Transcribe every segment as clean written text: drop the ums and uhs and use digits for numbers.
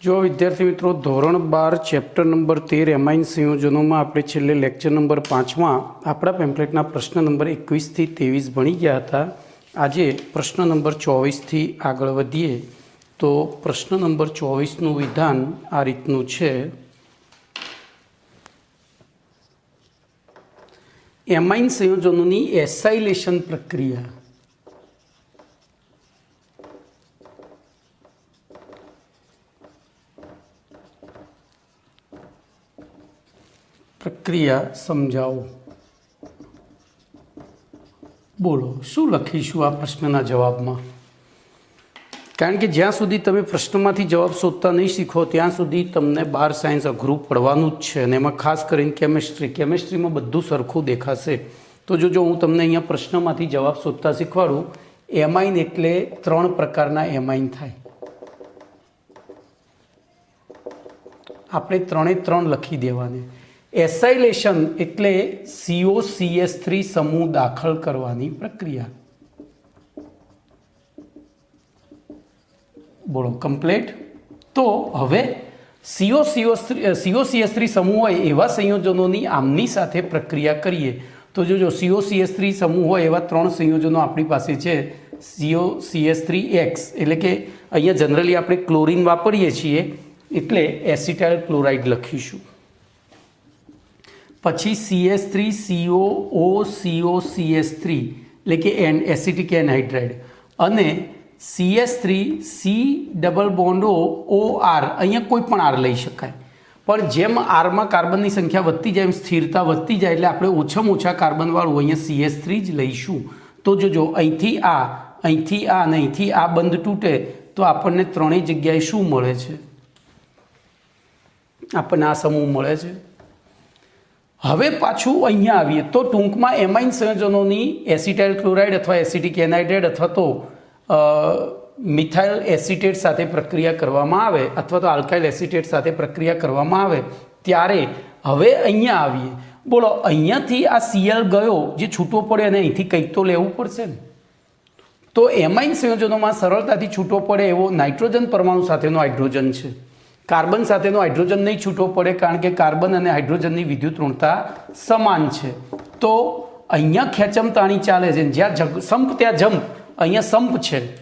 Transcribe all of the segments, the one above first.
जो विद्यार्थी मित्रों धोरण 12 चैप्टर नंबर 13 एमाइन संयोजनों में આપણે છેલ્લે લેક્ચર નંબર 5 માં આપણા પેમ્પલેટના પ્રશ્ન નંબર 21 થી 23 ભણી ગયા હતા। આજે પ્રશ્ન નંબર 24 થી આગળ વધીએ તો પ્રશ્ન નંબર 24 નું વિધાન આ રીતનું છે। એમાઇન સંયોજનોની એસાઇલેશન પ્રક્રિયા प्रक्रिया समझाओ। बोलो शू लखीशू आ प्रश्नना जवाब में, कारण के ज्यां सुधी तमे प्रश्नमांथी जवाब शोधता नहीं सीखो त्यां सुधी तमने 12 सायन्स अघरू पढ़वानुं ज छे अने एमां खास करीने केमिस्ट्री में बधुं सरखुं देखाशे। तो जो हूँ तमने अहींया प्रश्नमांथी जवाब शोधता शीखवाडुं। एमाइन एटले 3 प्रकारना एमाइन थाय। आपणे 3 लखी देवाने। एसाइलेशन एटले COCH3 समूह दाखल करवानी प्रक्रिया। बोलो कंप्लीट। तो हवे COCH3 समूह होय एवा संयोजनोनी आमनी साथे प्रक्रिया करीए तो जो COCH3 समूह होय एवा 3 संयोजनों आपणी पासे छे। COCH3X एटले के अहींया जनरली आपणे क्लोरीन वापरीए छीए एटले एसिटाइल क्लोराइड लखीशुं। पछी CH3COOCOCH3 એટલે કે એસિટિક એનહાઇડ્રાઇડ અને CH3C ડબલ બોન્ડ OR અહીંયા કોઈ પણ R લઈ શકાય, પણ જેમ R માં કાર્બનની સંખ્યા વધતી જાય એમ સ્થિરતા વધતી જાય એટલે આપણે ઓછામાં ઓછા કાર્બનવાળું અહીંયા CH3 જ લઈશું। તો જો અહીંથી આ અને અહીંથી આ બંધ તૂટે તો આપણને ત્રણેય જગ્યાએ શું મળે છે? આપણને આ સમૂહ મળે છે। હવે પાછું અહીંયા આવીએ તો ટૂંકમાં એમાઇન સંયોજનોની એસિટાઇલ ક્લોરાઇડ અથવા એસિટિક એનહાઇડ્રાઇડ અથવા તો મિથાઇલ એસિટેટ સાથે પ્રક્રિયા કરવામાં આવે અથવા તો આલ્કાઇલ એસિટેટ સાથે પ્રક્રિયા કરવામાં આવે ત્યારે હવે અહીંયા આવીએ। બોલો અહીંયાથી આ Cl ગયો જે છૂટો પડે અને અહીંથી કંઈક તો લેવું પડશે ને। તો એમાઇન સંયોજનોમાં સરળતાથી છૂટો પડે એવો નાઇટ્રોજન પરમાણુ સાથેનો હાઇડ્રોજન છે। कार्बन साथेनो हाइड्रोजन नहीं छूटो पड़े कारण के कार्बन और हाइड्रोजन की विद्युत ऋणता समान है। तो अहींया खेचमताणी चाले छे, ज्यां संप त्यां जंप। अहींया संप है,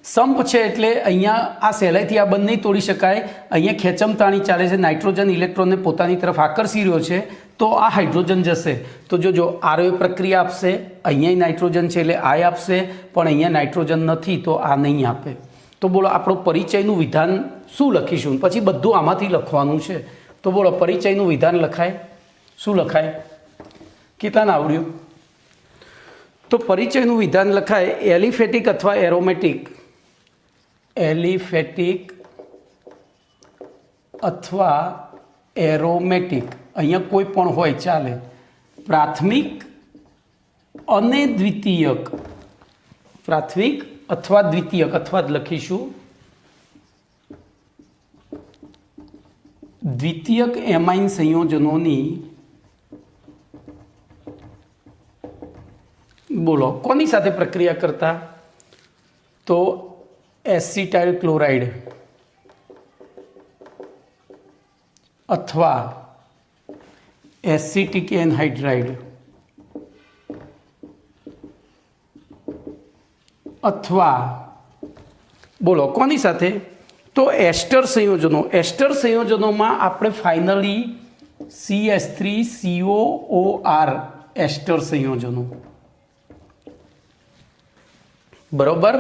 संप है एटले अहींया आ सहेलाईथी आ बंध नहीं तोड़ी शकाय। अहींया खेचमताणी चाले छे, नाइट्रोजन इलेक्ट्रॉन ने पोतानी तरफ आकर्षी रह्यो छे तो आ हाइड्रोजन जशे। तो जो आरो प्रक्रिया आपशे, अहींया नाइट्रोजन है एटले आ आपशे, पण अहींया नाइट्रोजन नथी तो आ नहीं आपे। तो बोलो आपणो परिचयनुं विधान शुं लखीशुं? पछी बधुं आमांथी लखवानुं छे। तो बोलो परिचयनुं विधान लखाय शुं लखाय? केटलाने आवड्युं? तो परिचयनुं विधान लखाय एलिफेटिक अथवा एरोमेटिक। एलिफेटिक अथवा एरोमेटिक अहींया कोई पण होय चाले। प्राथमिक अने द्वितीयक, प्राथमिक अथवा द्वितीयक अथवा लखीशुं द्वितीयक एमाइन संयोजनोनी। बोलो कोनी साथे प्रक्रिया करता? तो एसिटाइल क्लोराइड अथवा एसिटिक एनहाइड्राइड अथवा बोलो कोनी साथे? तो एस्टर संयोजनों। एस्टर संयोजनों में आपणे फाइनली CH3COOR एस्टर संयोजनों बराबर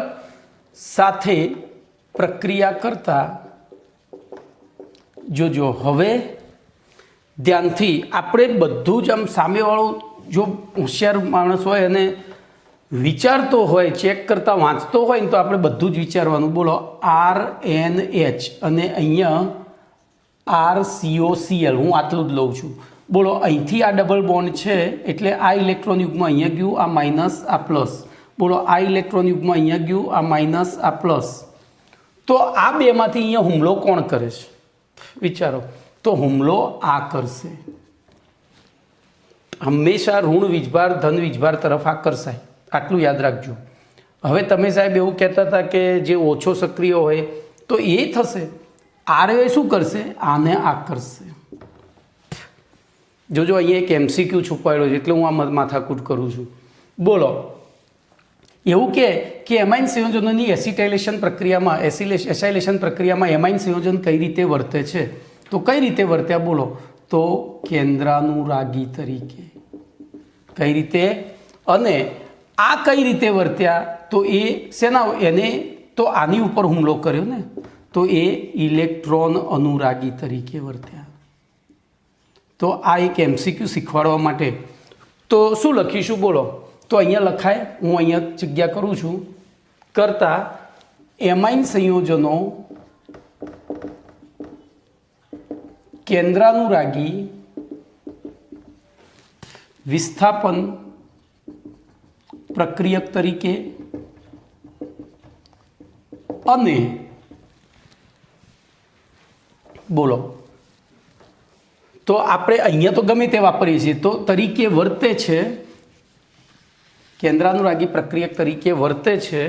साथे प्रक्रिया करता। जो हवे ध्यानथी आपणे बधुं ज आम सामेवाळो जो होशियार माणस होय अने विचारतो होय, चेक करता वाँचतो होय तो आपणे बधुं ज विचारवानुं। बोलो RNH अने अहींया RCOCl हूँ आटલું જ લઉં છું। बोलो અહીંથી આ ડબલ બોન્ડ છે એટલે આ ઇલેક્ટ્રોન યુગ્મ અહીંયા ગયું, આ માઇનસ આ પ્લસ। બોલો આ ઇલેક્ટ્રોન યુગ્મ અહીંયા ગયું, આ માઇનસ આ પ્લસ। તો આ બેમાંથી અહીંયા હુમલો કોણ કરે છે? વિચારો। તો હુમલો આ કરશે। हमेशा ऋण वीजभार धन वीजभार तरफ आकर्षाय, आटलू याद रखो। हवे तमे साहेब एवुं कहेता था कि जे ओछो सक्रिय होय તો એ થશે, આરઓએ શું કરશે, આને આકર્ષશે. જોજો અહીંયા એક MCQ છુપાયેલો છે એટલે હું આ માથાકૂટ કરું છું. બોલો, એવું કે એમાઇન સંયોજનોની એસિટાઇલેશન પ્રક્રિયામાં એસાઇલેશન પ્રક્રિયામાં એમાઇન સંયોજન કઈ રીતે વર્તે છે? તો કઈ રીતે વર્ત્યા બોલો? તો કેન્દ્રાનુરાગી તરીકે. કઈ રીતે? અને આ કઈ રીતે વર્ત્યા? તો એ શેના, એને તો આની ઉપર હુમલો કર્યો ને, તો એ ઇલેક્ટ્રોન અનુરાગી તરીકે વર્ત્યા. તો આ એક MCQ શીખવાડવા માટે તો શું લખીશું બોલો? તો અહીંયા લખાય, હું અહીંયા જગ્યા કરું છું, કરતા એમાઇન સંયોજનો કેન્દ્રાનુરાગી વિસ્થાપન પ્રક્રિયક તરીકે અને બોલો, તો આપણે અહીંયા તો ગમે તે વાપરીએ છીએ, તો તરીકે વર્તે છે, કેન્દ્રાનુરાગી પ્રક્રિયક તરીકે વર્તે છે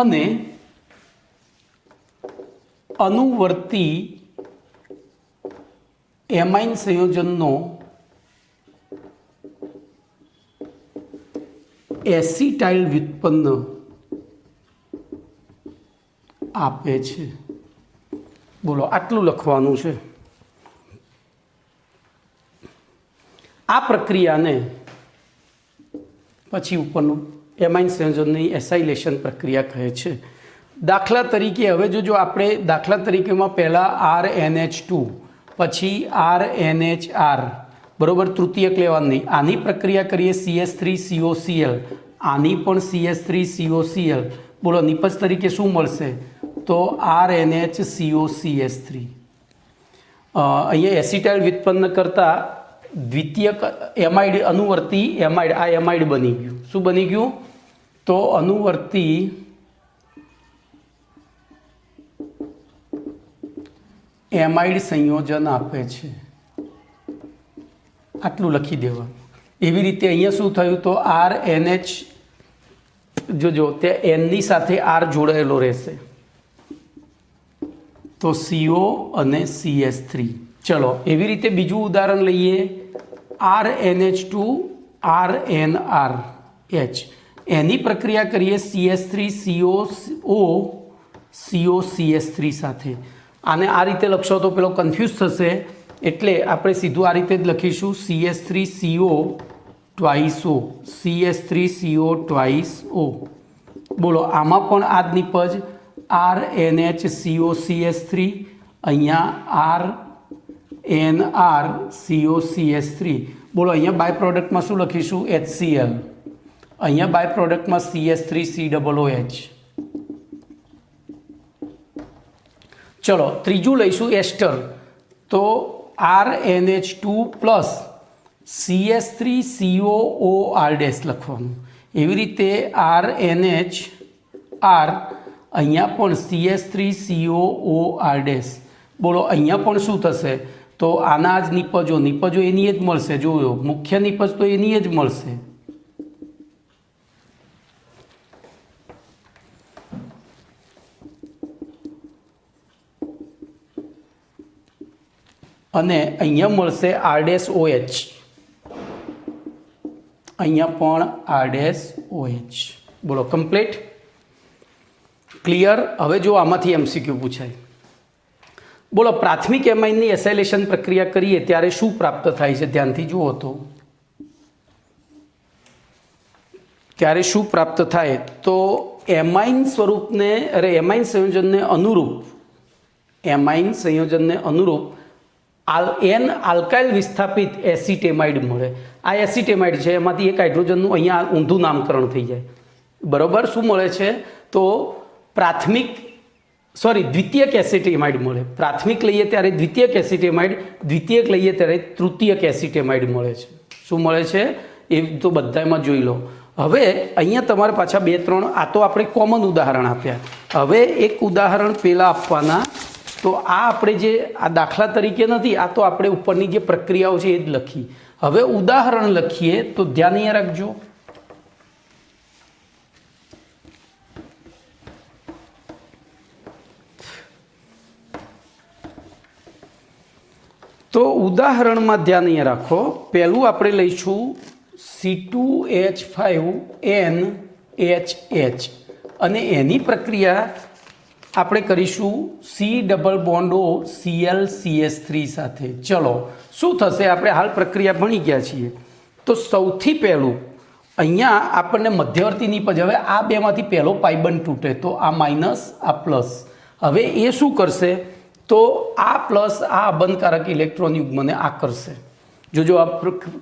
અને અનુવર્તી એમાઇન સંયોજનનો એસિટાઇલ વ્યુત્પન્ન આપે છે. બોલો, આટલું લખવાનું છે. આ પ્રક્રિયાને પછી ઉપરનું એમાઇન સંયોજનની એસાઇલેશન પ્રક્રિયા કહે છે. દાખલા તરીકે હવે જો આપણે દાખલા તરીકેમાં પહેલાં RNH2 પછી RNHR બરાબર તૃતીયક લેવાની, આની પ્રક્રિયા કરીએ CH3COCl, આની પણ CH3COCl. બોલો, નિપજ તરીકે શું મળશે? તો RNHCOCH3. અહીંયા એસિટાઇલ વ્યુત્પન્ન કરતા દ્વિતીયક એમાઇડ અનુવર્તી એમાઇડ, આ એમાઇડ બની ગયું. શું બની ગયું? તો અનુવર્તી એમાઇડ સંયોજન આપે છે. આટલું લખી દેવાનું. એવી રીતે અહીંયા શું થયું? તો RNH જોજો ત્યાં N ની સાથે R જોડાયેલો રહેશે, તો CO અને CH3. ચલો, એવી રીતે બીજું ઉદાહરણ લઈએ, RNH2 RNRH, એની પ્રક્રિયા કરીએ CH3COCH3 સાથે. આને આ રીતે લખશો તો પેલો કન્ફ્યુઝ થશે, એટલે આપણે સીધું આ રીતે જ લખીશું CH3CO twice O, CH3CO twice O. બોલો, આમાં પણ આ જ નિપજ RNHCOCH3, અહીંયા RNRCOCH3. બોલો, અહીંયા બાય પ્રોડક્ટમાં શું લખીશું? HCl. અહીંયા બાય પ્રોડક્ટમાં CH3COOH. ચલો, ત્રીજું લઈશું એસ્ટર, તો RNH2 પ્લસ CH3COOR લખવાનું. એવી રીતે RNHR, અહીંયા પણ CH3COOR. બોલો, અહીંયા પણ શું થશે? તો આના જ નિપજો એની જ મળશે. જોયો, મુખ્ય નિપજ તો એની જ મળશે. અને અહીંયા મળશે R-OH, અહીંયા પણ R-OH. બોલો, કમ્પ્લીટ, ક્લિયર? હવે જો આમાંથી MCQ પૂછાય. બોલો, પ્રાથમિક એમાઇનની એસાઇલેશન પ્રક્રિયા કરીએ ત્યારે શું પ્રાપ્ત થાય છે? ધ્યાનથી જુઓ તો ત્યારે શું પ્રાપ્ત થાય? તો એમાઇન સ્વરૂપને એમાઇન સંયોજનને અનુરૂપ N આલ્કાઇલ વિસ્થાપિત એસિટેમાઇડ મળે. આ એસિટેમાઇડ છે, એમાંથી એક હાઇડ્રોજનનું અહીંયા ઊંધું નામકરણ થઈ જાય. બરોબર, શું મળે છે? તો દ્વિતીયક એસિટેમાઇડ મળે. પ્રાથમિક લઈએ ત્યારે દ્વિતીયક એસિટેમાઇડ, દ્વિતીયક લઈએ ત્યારે તૃતીયક એસિટેમાઇડ મળે છે. શું મળે છે? એ તો બધામાં જોઈ લો. હવે અહીંયા તમારે પાછા 2-3, આ તો આપણે કોમન ઉદાહરણ આપ્યા. હવે એક ઉદાહરણ પહેલાં આપવાના. તો આ આપણે જે આ દાખલા તરીકે નથી, આ તો આપણે ઉપરની જે પ્રક્રિયાઓ છે એ જ લખી. હવે ઉદાહરણ લખીએ તો ધ્યાન અહીંયા રાખજો. તો ઉદાહરણમાં ધ્યાન અહીંયા રાખો. પહેલું આપણે લઈશું C2H5NHH અને એની પ્રક્રિયા આપણે કરીશું C⋯ClCH3 સાથે. ચલો શું થશે, આપણે હાલ પ્રક્રિયા ભણી ગયા છીએ. તો સૌથી પહેલું અહીંયા આપણને મધ્યવર્તી નિપજ, હવે આ બેમાંથી પહેલો પાઇબંધ તૂટે તો આ માઇનસ આ પ્લસ. હવે એ શું કરશે, તો આ પ્લસ આ અબંધકારક ઇલેક્ટ્રોન યુગ્મને આકર્ષે. જો આ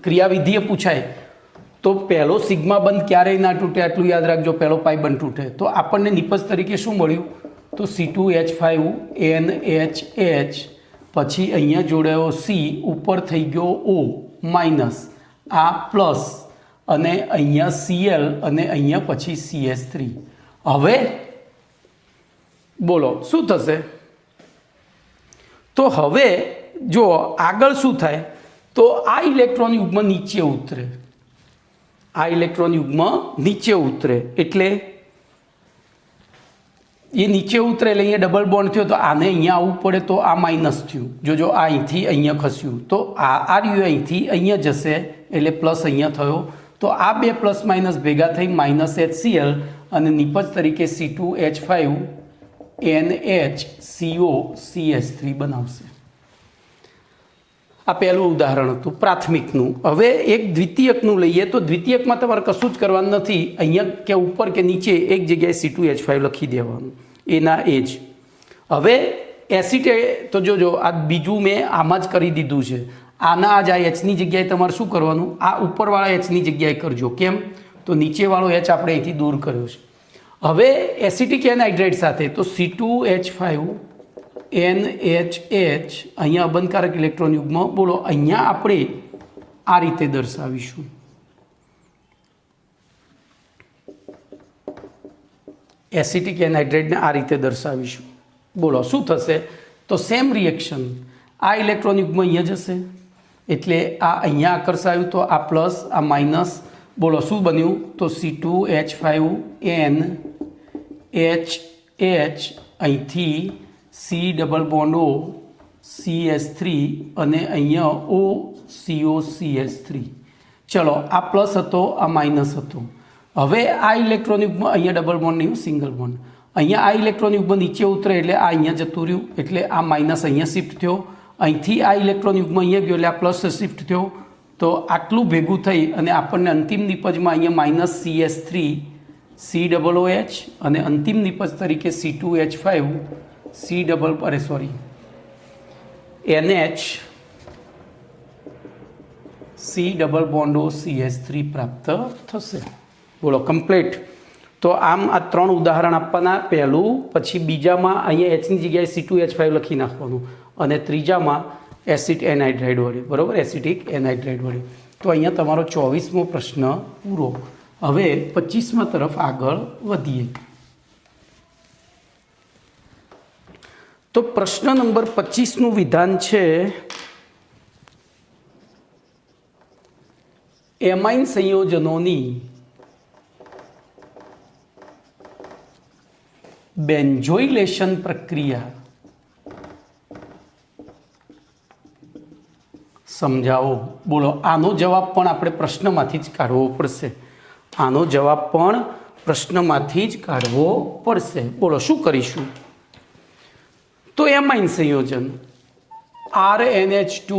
ક્રિયાવિધિએ પૂછાય તો પહેલો સિગ્મા બંધ ક્યારેય ના તૂટે, આટલું યાદ રાખજો. પહેલો પાઇબંધ તૂટે તો આપણને નિપજ તરીકે શું મળ્યું, તો C2H5NHH, પછી અહીંયા જોડાયો C, ઉપર થઈ ગયો O માઇનસ, આ પ્લસ, અને અહીંયા Cl, અને અહીંયા પછી CH3. હવે બોલો શું થશે, તો હવે જો આગળ શું થાય, તો આ ઇલેક્ટ્રોન યુગ્મ નીચે ઉતરે, આ ઇલેક્ટ્રોન યુગ્મ નીચે ઉતરે, એટલે એ નીચે ઉતરે એટલે અહીંયા ડબલ બોન્ડ થયો, તો આને અહીંયા આવવું પડે, તો આ માઇનસ થયું. જો આ અહીંથી અહીંયા ખસ્યું તો આ રહ્યું અહીંથી અહીંયા જશે, એટલે પ્લસ અહીંયા થયો. તો આ બે પ્લસ માઇનસ ભેગા થઈ માઇનસ HCl અને નિપજ તરીકે C2H5NHCOCH3 બનાવશે. આ પહેલું ઉદાહરણ હતું પ્રાથમિકનું. હવે એક દ્વિતીયકનું લઈએ. તો દ્વિતીયકમાં તમારે કશું જ કરવાનું નથી, અહીંયા કે ઉપર કે નીચે એક જગ્યાએ C2H5 લખી દેવાનું, એના એ જ. હવે એસિડ તો જોજો આ બીજું મેં આમાં જ કરી દીધું છે. આના જ આ એચની જગ્યાએ તમારે શું કરવાનું, આ ઉપરવાળા એચની જગ્યાએ કરજો. કેમ, તો નીચેવાળો એચ આપણે અહીંથી દૂર કર્યો છે. હવે એસિટિક એનહાઇડ્રાઇડ સાથે તો C2H5NHH, અહીંયા અબંધકારક ઇલેક્ટ્રોન યુગ્મ, બોલો અહીંયા આપણે આ રીતે દર્શાવીશું. એસિટિક એનહાઇડ્રાઇડને આ રીતે દર્શાવીશું. બોલો શું થશે, તો સેમ રિએક્શન, આ ઇલેક્ટ્રોન યુગ્મ અહીંયા જશે, એટલે આ અહીંયા આકર્ષાયું, તો આ પ્લસ આ માઇનસ. બોલો શું બન્યું, તો C2H5NHH, અહીંથી C⋯O CH3 અને અહીંયા OCOCH3. ચલો આ પ્લસ હતો, આ માઇનસ હતો. હવે આ ઇલેક્ટ્રોન યુગ્મ અહીંયા ડબલ બોન્ડ નહીં, સિંગલ બોન્ડ. અહીંયા આ ઇલેક્ટ્રોન યુગ્મ નીચે ઉતરે એટલે આ અહીંયા જતું રહ્યું, એટલે આ માઇનસ અહીંયા શિફ્ટ થયો. અહીંથી આ ઇલેક્ટ્રોન યુગ્મ અહીંયા ગયો એટલે આ પ્લસ શિફ્ટ થયો. તો આટલું ભેગું થઈ અને આપણને અંતિમ નિપજમાં અહીંયા માઇનસ CH3 C⋯OH અને અંતિમ નિપજ તરીકે C2H5 NH C⋯O CH3 પ્રાપ્ત થશે. બોલો કમ્પ્લીટ. તો આમ આ ત્રણ ઉદાહરણ આપવાના. પહેલું, પછી બીજામાં અહીંયા એચની જગ્યાએ C2H5 લખી નાખવાનું, અને ત્રીજામાં એસિડ એનહાઇડ્રાઇડ વડે, બરાબર, એસિટિક એનહાઇડ્રાઇડ વડે. તો અહીંયા તમારો 24મો પ્રશ્ન પૂરો. હવે 25મા તરફ આગળ વધીએ. તો પ્રશ્ન નંબર 25નું વિધાન છે, એમાઇન સંયોજનોની બેન્ઝોઇલેશન પ્રક્રિયા સમજાવો. બોલો આનો જવાબ પણ આપણે પ્રશ્નમાંથી જ કાઢવો પડશે. આનો જવાબ પણ પ્રશ્નમાંથી જ કાઢવો પડશે. બોલો શું કરીશું, તો એમાઇન સંયોજન RNH2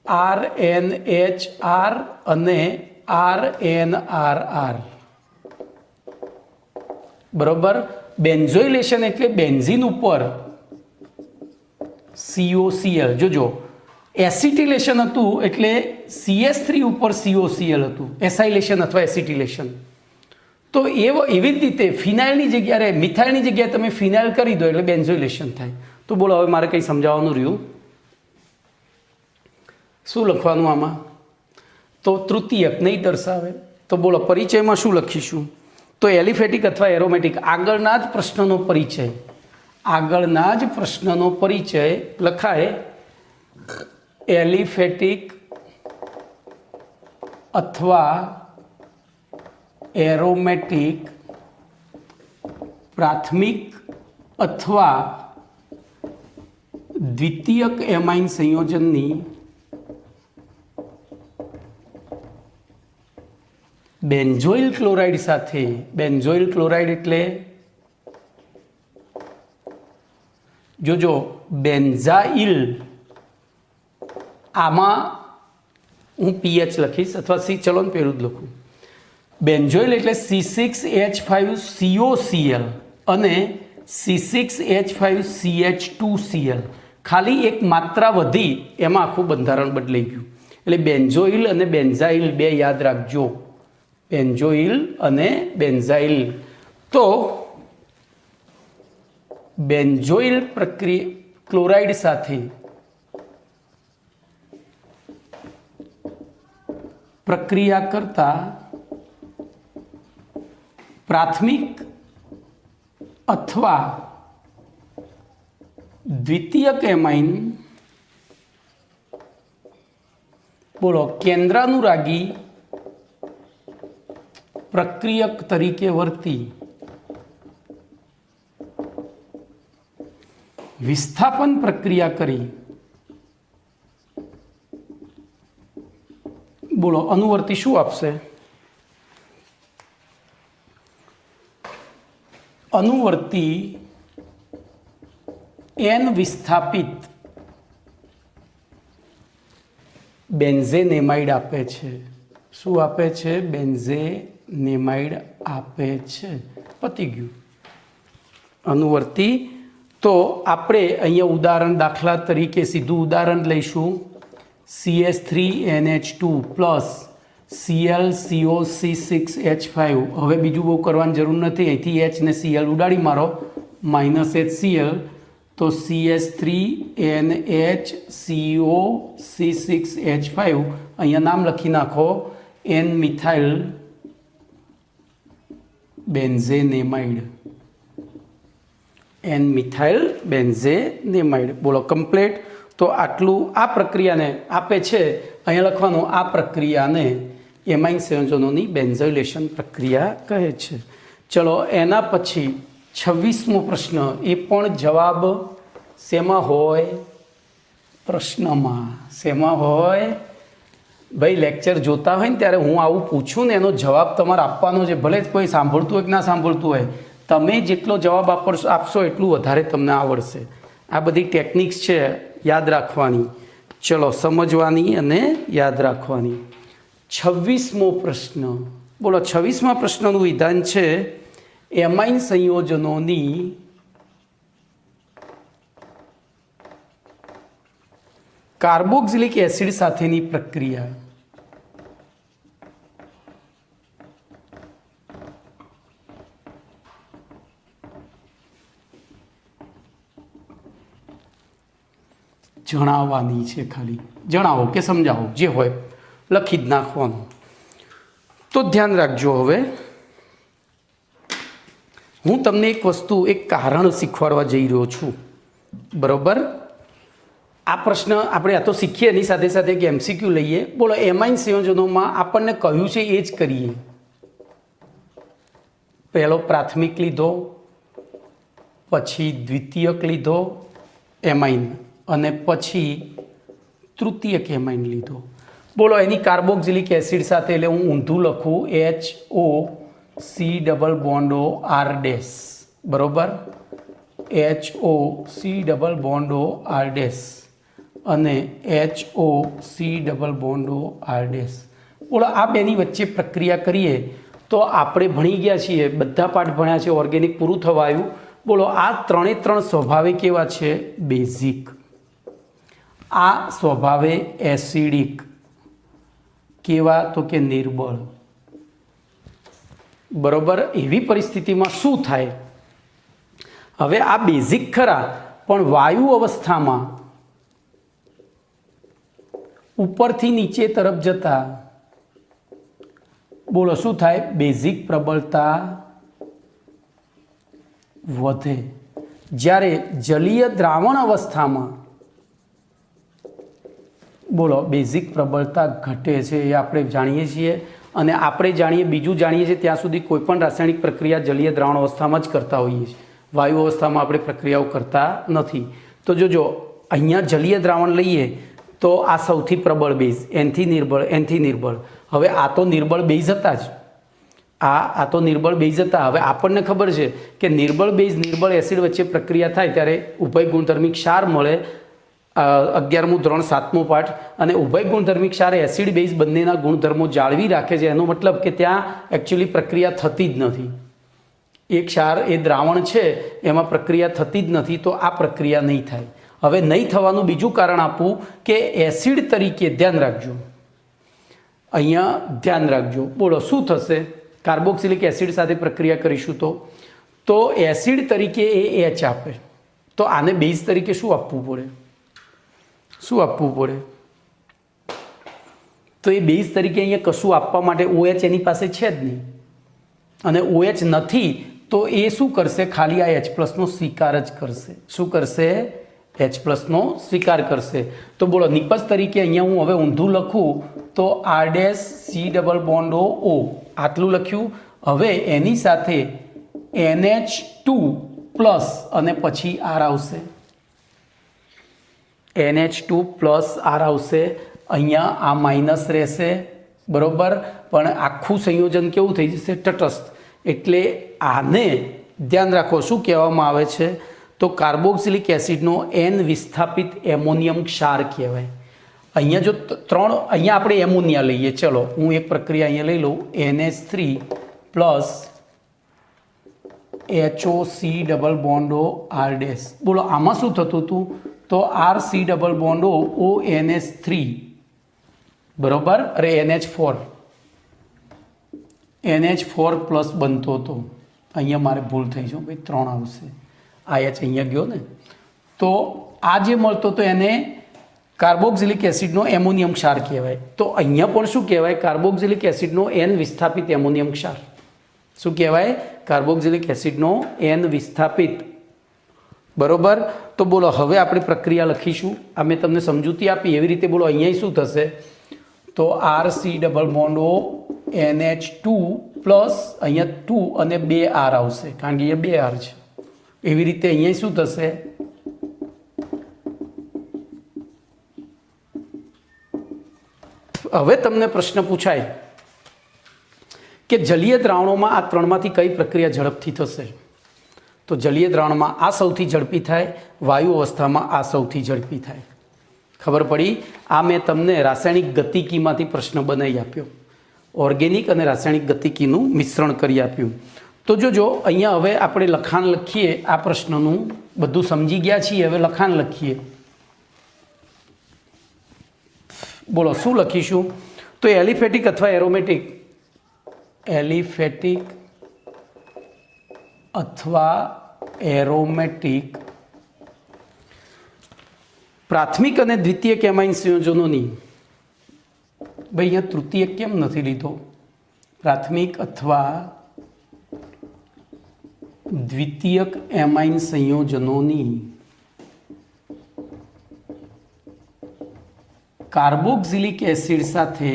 RNHR અને RNRR, બરોબર. બેન્ઝોઇલેશન એટલે બેન્ઝીન ઉપર COCl. જોજો એસિટિલેશન હતું એટલે CH3 ઉપર COCl હતું, એસાઇલેશન અથવા એસિટિલેશન. તો એવી જ રીતે ફિનાઇલની જગ્યાએ મિથાઇલની જગ્યાએ તમે ફિનાઇલ કરી દો એટલે બેન્ઝોઇલેશન થાય. તો બોલો હવે મારે કંઈ સમજાવવાનું રહ્યું, શું લખવાનું આમાં, તો તૃતીયક નહીં દર્શાવે. તો બોલો પરિચયમાં શું લખીશું, તો એલિફેટિક અથવા એરોમેટિક, આગળના જ પ્રશ્નનો પરિચય, આગળના જ પ્રશ્નનો પરિચય લખાય એલિફેટિક અથવા એરોમેટિક, પ્રાથમિક અથવા દ્વિતીયક એમાઇન સંયોજનની બેન્ઝોઇલ ક્લોરાઇડ સાથે, બેન્ઝોઇલ ક્લોરાઇડ એટલે જોજો બેન્ઝાઇલ, આમાં હું પીએચ લખીશ અથવા સી, ચલો ને પેલું જ લખું. બેન્ઝોઇલ એટલે C6H5COCl અને C6H5CH2Cl. ખાલી એક માત્રા વધી એમાં આખું બંધારણ બદલાઈ ગયું. એટલે બેન્ઝોઇલ અને બેન્ઝાઇલ બે યાદ રાખજો, બેન્ઝોઇલ અને બેન્ઝાઇલ. તો બેન્ઝોઇલ ક્લોરાઇડ સાથે પ્રક્રિયા કરતા પ્રાથમિક અથવા દ્વિતીયક એમાઇન, બોલો, કેન્દ્રાનુરાગી પ્રક્રિયક તરીકે વર્તી વિસ્થાપન પ્રક્રિયા કરી, બોલો, અનુવર્તી શું આપશે? અનુવર્તી એન વિસ્થાપિત બેન્ઝેનેમાઇડ આપે છે. શું આપે છે? બેન્ઝેનેમાઇડ આપે છે. પતી ગયું અનુવર્તી. તો આપણે અહીંયા ઉદાહરણ, દાખલા તરીકે સીધું ઉદાહરણ લઈશું. CH3NH2 plus ClCO6H5. હવે બીજું બહુ કરવાની જરૂર નથી, અહીંથી H ને Cl ઉડાડી મારો, -HCl. તો CH3NHCO6H5, અહીંયા નામ લખી નાખો, N મિથાઇલ બેન્ઝેનેમાઇડ, N મિથાઇલ બેન્ઝેનેમાઇડ. બોલો, કમ્પ્લીટ. તો આટલું આ પ્રક્રિયાને આપે છે, અહીંયા લખવાનું, આ પ્રક્રિયાને એમાઇન સંયોજનોની બેન્ઝોઇલેશન પ્રક્રિયા કહે છે. ચલો, એના પછી 26મો પ્રશ્ન. એ પણ જવાબ શેમાં હોય? પ્રશ્નમાં. શેમાં હોય? ભાઈ લેક્ચર જોતા હોય ને ત્યારે હું આવું પૂછું ને એનો જવાબ તમારે આપવાનો છે. ભલે કોઈ સાંભળતું હોય કે ના સાંભળતું હોય, તમે જેટલો જવાબ આપશો એટલું વધારે તમને આવડશે. આ બધી ટેકનિક્સ છે યાદ રાખવાની. ચલો, સમજવાની અને યાદ રાખવાની. 26મો પ્રશ્ન. બોલો, 26મા પ્રશ્નનું વિધાન છે એમાઇન સંયોજનોની કાર્બોક્સિલિક એસિડ સાથેની પ્રક્રિયા. જણાવવાની છે. ખાલી જણાવો કે સમજાવો, જે હોય લખી જ નાખવાનું. તો ધ્યાન રાખજો. હવે હું તમને એક વસ્તુ, એક કારણ શીખવાડવા જઈ રહ્યો છું, બરોબર? આ પ્રશ્ન આપણે આ તો શીખીએ, એની સાથે સાથે એક MCQ લઈએ. બોલો, એમાઇન સંયોજનોમાં આપણને કહ્યું છે એ જ કરીએ. પહેલો પ્રાથમિક લીધો, પછી દ્વિતીયક લીધો એમાઇન, અને પછી તૃતીયક એમાઇન લીધો. બોલો, એની કાર્બોક્સિલિક એસિડ સાથે, એટલે હું ઊંધું લખું, HOC ડબલ બોન્ડો R ડેશ, બરોબર? HOC ડબલ બોન્ડો R ડેશ અને HOC ડબલ બોન્ડો R ડેશ. બોલો, આ બેની વચ્ચે પ્રક્રિયા કરીએ તો આપણે ભણી ગયા છીએ, બધા પાઠ ભણ્યા છે, ઓર્ગેનિક પૂરું થવા આવ્યું. બોલો, આ ત્રણે ત્રણ સ્વભાવે કેવા છે? બેઝિક. આ સ્વભાવે એસિડિક. કેવા? તો કે નિર્બળ. બરોબર? એવી પરિસ્થિતિમાં શું થાય? હવે આ બેઝિક ખરા, પણ વાયુ અવસ્થામાં ઉપરથી નીચે તરફ જતા, બોલો શું થાય? બેઝિક પ્રબળતા વધે. જ્યારે જલીય દ્રાવણ અવસ્થામાં, બોલો, બેઝિક પ્રબળતા ઘટે છે. એ આપણે જાણીએ છીએ. અને આપણે જાણીએ, બીજું જાણીએ છીએ ત્યાં સુધી કોઈ પણ રાસાયણિક પ્રક્રિયા જલીય દ્રાવણ અવસ્થામાં જ કરતા હોઈએ છીએ. વાયુ અવસ્થામાં આપણે પ્રક્રિયાઓ કરતા નથી. તો જોજો, અહીંયા જલીય દ્રાવણ લઈએ તો આ સૌથી પ્રબળ બેઝ, એનથી નિર્બળ. હવે આ તો નિર્બળ બેઝ હતા જ, આ તો નિર્બળ બેઝ હતા. હવે આપણને ખબર છે કે નિર્બળ બેઝ નિર્બળ એસિડ વચ્ચે પ્રક્રિયા થાય ત્યારે ઉભય ગુણધર્મી ક્ષાર મળે. 11મું ધોરણ 7મો પાઠ. અને ઉભય ગુણધર્મી ક્ષાર એસિડ બેઝ બંનેના ગુણધર્મો જાળવી રાખે છે. એનો મતલબ કે ત્યાં એકચ્યુઅલી પ્રક્રિયા થતી જ નથી. એ ક્ષાર, એ દ્રાવણ છે એમાં પ્રક્રિયા થતી જ નથી, તો આ પ્રક્રિયા નહીં થાય. હવે નહીં થવાનું બીજું કારણ આપું કે એસિડ તરીકે ધ્યાન રાખજો, અહીંયા ધ્યાન રાખજો. બોલો શું થશે? કાર્બોક્સિલિક એસિડ સાથે પ્રક્રિયા કરીશું તો એસિડ તરીકે એ H આપે, તો આને બેઝ તરીકે શું આપવું પડે? તો એ બેઝ તરીકે અહીંયા કશું આપવા માટે OH એની પાસે છે જ નહીં, અને OH નથી તો એ શું કરશે? ખાલી આ H+ નો સ્વીકાર જ કરશે. શું કરશે? H+ નો સ્વીકાર કરશે. તો બોલો નિપજ તરીકે અહીંયા હું હવે ઊંધું લખું તો R-C∼O આટલું લખ્યું. હવે એની સાથે NH2+ અને પછી R આવશે. NH2+ R આવશે. અહીંયા આ માઇનસ રહેશે, બરોબર, પણ આખું સંયોજન કેવું થઈ જશે? તટસ્થ. એટલે આને ધ્યાન રાખો, શું કહેવામાં આવે છે? તો કાર્બોક્સિલિક એસિડનો N વિસ્થાપિત એમોનિયમ ક્ષાર કહેવાય. અહીંયા જો અહીંયા આપણે એમોનિયા લઈએ, ચલો હું એક પ્રક્રિયા અહીંયા લઈ લઉં, NH3 પ્લસ HOC∼R'. બોલો આમાં શું થતું હતું? તો RC∼ONH3 બરોબર, અરે NH4 પ્લસ બનતો હતો. અહીંયા મારે ભૂલ થઈ છે ભાઈ, 3 આવશે. આ H અહીંયા ગયો ને, તો આ જે મળતો તો એને કાર્બોક્સિલિક એસિડનો એમોનિયમ ક્ષાર કહેવાય. તો અહીંયા પણ શું કહેવાય? કાર્બોક્સિલિક એસિડનો N વિસ્થાપિત એમોનિયમ ક્ષાર. શું કહેવાય? કાર્બોક્સિલિક એસિડનો N વિસ્થાપિત, બરોબર. તો બોલો હવે આપણે પ્રક્રિયા લખીશું. આ મેં તમને સમજૂતી આપી એવી રીતે. બોલો અહીંયા શું થશે? તો RC∼ONH2 પ્લસ અહીંયા 2 અને 2 R આવશે, કારણ કે અહીંયા 2 R છે. એવી રીતે અહીંયા શું થશે? હવે તમને પ્રશ્ન પૂછાય કે જલીય દ્રાવણોમાં આ ત્રણમાંથી કઈ પ્રક્રિયા ઝડપથી થશે? તો જલીય દ્રાવણમાં આ સૌથી ઝડપી થાય, વાયુ અવસ્થામાં આ સૌથી ઝડપી થાય. ખબર પડી? આ મેં તમને રાસાયણિક ગતિકીમાંથી પ્રશ્ન બનાવી આપ્યો, ઓર્ગેનિક અને રાસાયણિક ગતિકીનું મિશ્રણ કરી આપ્યું. તો જો અહીંયા હવે આપણે લખાણ લખીએ. આ પ્રશ્નનું બધું સમજી ગયા છીએ, હવે લખાણ લખીએ. બોલો શું લખીશું? તો એલિફેટિક અથવા એરોમેટિક, પ્રાથમિક અને દ્વિતીયક એમાઇન સંયોજનોની, ભાઈ અહીંયા તૃતીયક કેમ નથી લીધો? પ્રાથમિક અથવા દ્વિતીયક એમાઇન સંયોજનોની કાર્બોક્સિલિક એસિડ સાથે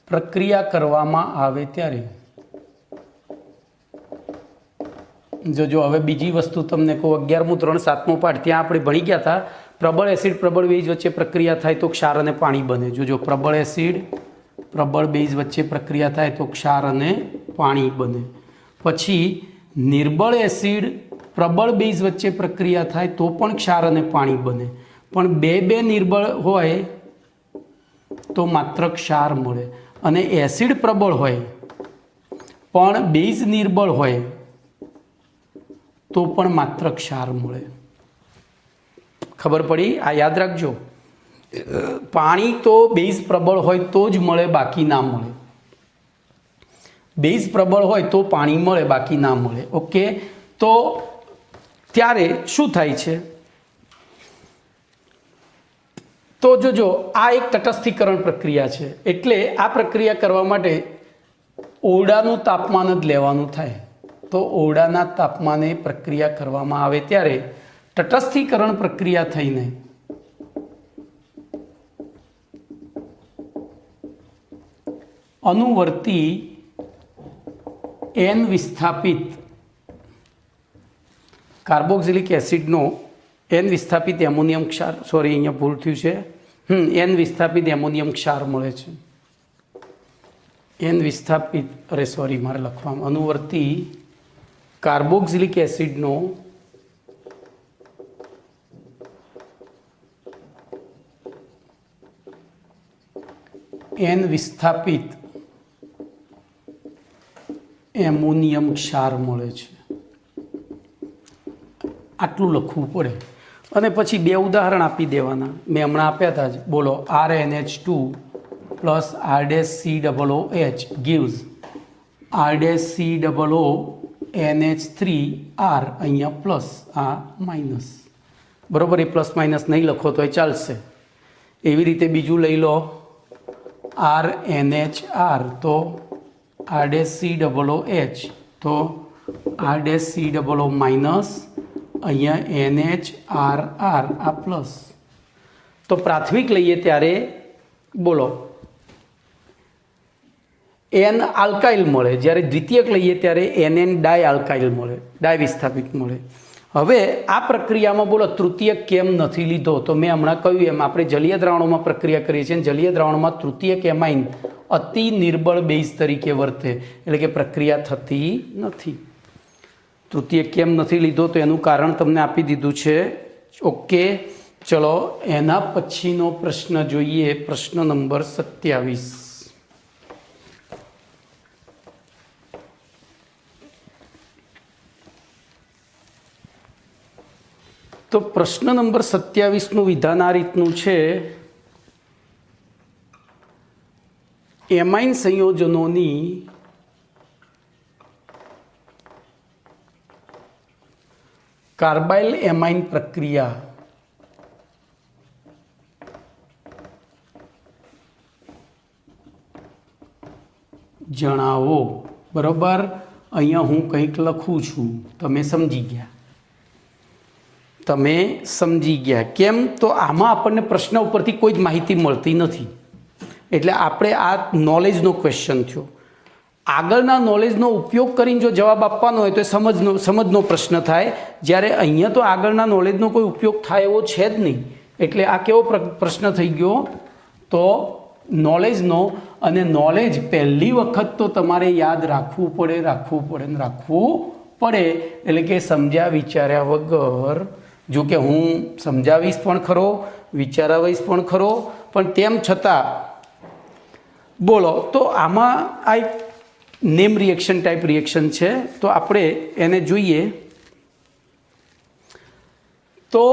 પ્રક્રિયા કરવામાં આવે ત્યારે, જો હવે બીજી વસ્તુ તમને કહું, 11મું ધોરણ 7મો પાઠ, ત્યાં આપણે ભણી ગયા હતા પ્રબળ એસિડ પ્રબળ બેઝ વચ્ચે પ્રક્રિયા થાય તો ક્ષાર અને પાણી બને. જો પ્રબળ એસિડ પ્રબળ બેઝ વચ્ચે પ્રક્રિયા થાય તો ક્ષાર અને પાણી બને. પછી નિર્બળ એસિડ પ્રબળ બેઝ વચ્ચે પ્રક્રિયા થાય તો પણ ક્ષાર અને પાણી બને. પણ બે નિર્બળ હોય તો માત્ર ક્ષાર મળે. અને એસિડ પ્રબળ હોય પણ બેઝ નિર્બળ હોય તો પણ માત્ર ક્ષાર મળે. ખબર પડી? આ યાદ રાખજો. પાણી તો બેઝ પ્રબળ હોય તો જ મળે, બાકી ના મળે. બેઝ પ્રબળ હોય તો પાણી મળે, બાકી ના મળે. ઓકે, તો ત્યારે શું થાય છે? તો જો આ એક તટસ્થીકરણ પ્રક્રિયા છે, એટલે આ પ્રક્રિયા કરવા માટે ઓરડાનું તાપમાન જ લેવાનું થાય. તો ઓરડાના તાપમાને પ્રક્રિયા કરવામાં આવે ત્યારે તટસ્થીકરણ પ્રક્રિયા થઈને અનુવર્તી એન વિસ્થાપિત કાર્બોક્સિલિક એસિડનો એન વિસ્થાપિત એમોનિયમ ક્ષાર, સોરી અહીંયા ભૂલ થયું છે, એન વિસ્થાપિત એમોનિયમ ક્ષાર મળે છે. એન વિસ્થાપિત, અરે સોરી મારે લખવામાં, અનુવર્તી કાર્બોક્સિલિક એસિડનો એન વિસ્થાપિત એમોનિયમ ક્ષાર મળે છે. આટલું લખવું પડે. અને પછી બે ઉદાહરણ આપી દેવાના, મેં હમણાં આપ્યા હતા જ. બોલો, RnH2 plus RCOOH gives RCOONH3R, અહીંયા પ્લસ આ માઇનસ, બરાબર. એ પ્લસ માઇનસ નહીં લખો તો એ ચાલશે. એવી રીતે બીજું લઈ લો, RnHR તો RCOOH તો RCOO માઇનસ, અહીંયા NHRR આ પ્લસ. તો પ્રાથમિક લઈએ ત્યારે બોલો એન આલ્કાઇલ મળે, જ્યારે દ્વિતીયક લઈએ ત્યારે NN ડાય આલ્કાઇલ મળે, ડાય વિસ્થાપિત મળે. હવે આ પ્રક્રિયામાં બોલો તૃતીયક કેમ નથી લીધો? તો મેં હમણાં કહ્યું એમ આપણે જલીય દ્રાવણોમાં પ્રક્રિયા કરીએ છીએ, જલીય દ્રાવણોમાં તૃતીયક એમાઇન અતિ નિર્બળ બેઝ તરીકે વર્તે, એટલે કે પ્રક્રિયા થતી નથી. તૃતીયક કેમ નથી લીધો તો એનું કારણ તમને આપી દીધું છે. ઓકે, ચલો એના પછીનો પ્રશ્ન જોઈએ, પ્રશ્ન નંબર 27. તો પ્રશ્ન નંબર 27નું વિધાન આ રીતનું છે. એમાઇન સંયોજનોની કાર્બાઇલ એમાઇન પ્રક્રિયા જણાવો. બરાબર, અહીંયા હું કંઈક લખું છું, તમે સમજી ગયા. તમે સમજી ગયા. કેમ? તો આમાં આપણને પ્રશ્ન ઉપરથી કોઈ જ માહિતી મળતી નથી, એટલે આપણે આ નોલેજનો ક્વેશ્ચન થયો. આગળના નોલેજનો ઉપયોગ કરીને જો જવાબ આપવાનો હોય તો સમજનો પ્રશ્ન થાય, જ્યારે અહીંયા તો આગળના નોલેજનો કોઈ ઉપયોગ થાય એવો છે જ નહીં. એટલે આ કેવો પ્રશ્ન થઈ ગયો? તો નોલેજનો. અને નોલેજ પહેલી વખત તો તમારે યાદ રાખવું પડે. એટલે કે સમજ્યા વિચાર્યા વગર, જો કે હું સમજાવીશ પણ ખરો, વિચારાવીશ પણ ખરો, પણ તેમ છતાં બોલો તો આમાં આ એક નેમ રિએક્શન ટાઈપ રિએક્શન છે. તો આપણે એને જોઈએ. તો